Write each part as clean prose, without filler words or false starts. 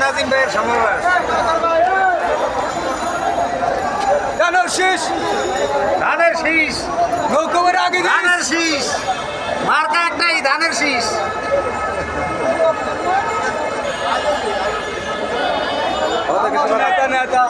নাজিম ভাইয়ের সমাবেশ ধানের শীষ নৌকমের আগে ধানের শীষ মার্কা একটাই ধানের শীষ নেতা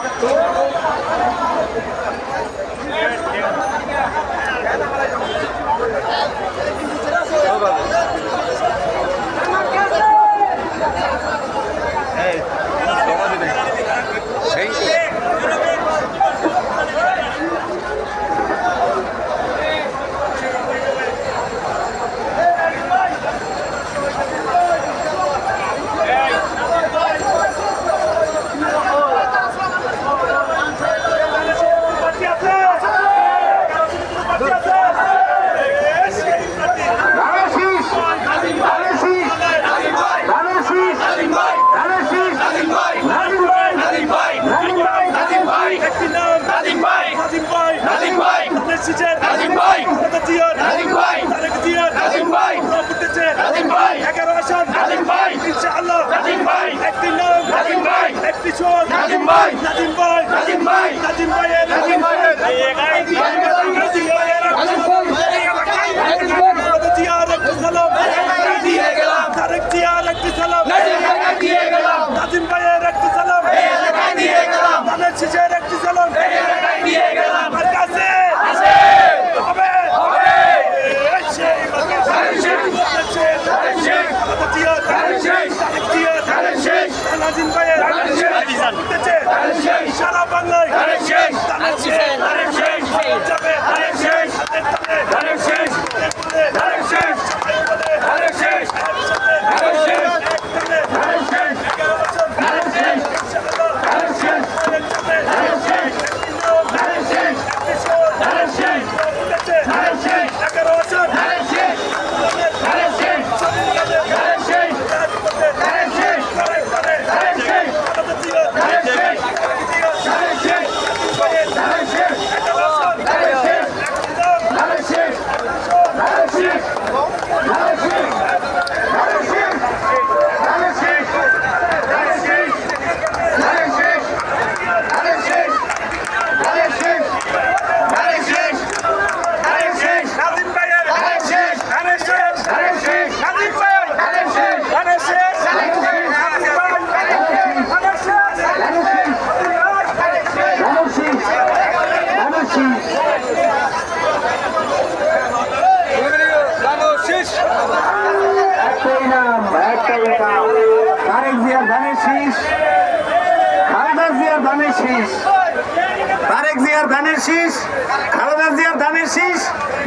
সারা বাংলায়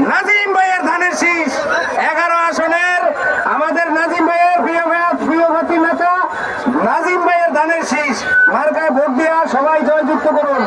নাজিম ভাইয়ের ধানের শীষ 11 আসনের আমাদের নাজিম ভাইয়ের প্রিয় নেতা নাজিম ভাইয়ের ধানের শীষ মার্কায় ভোট দেওয়া সবাই জয়যুক্ত করুন।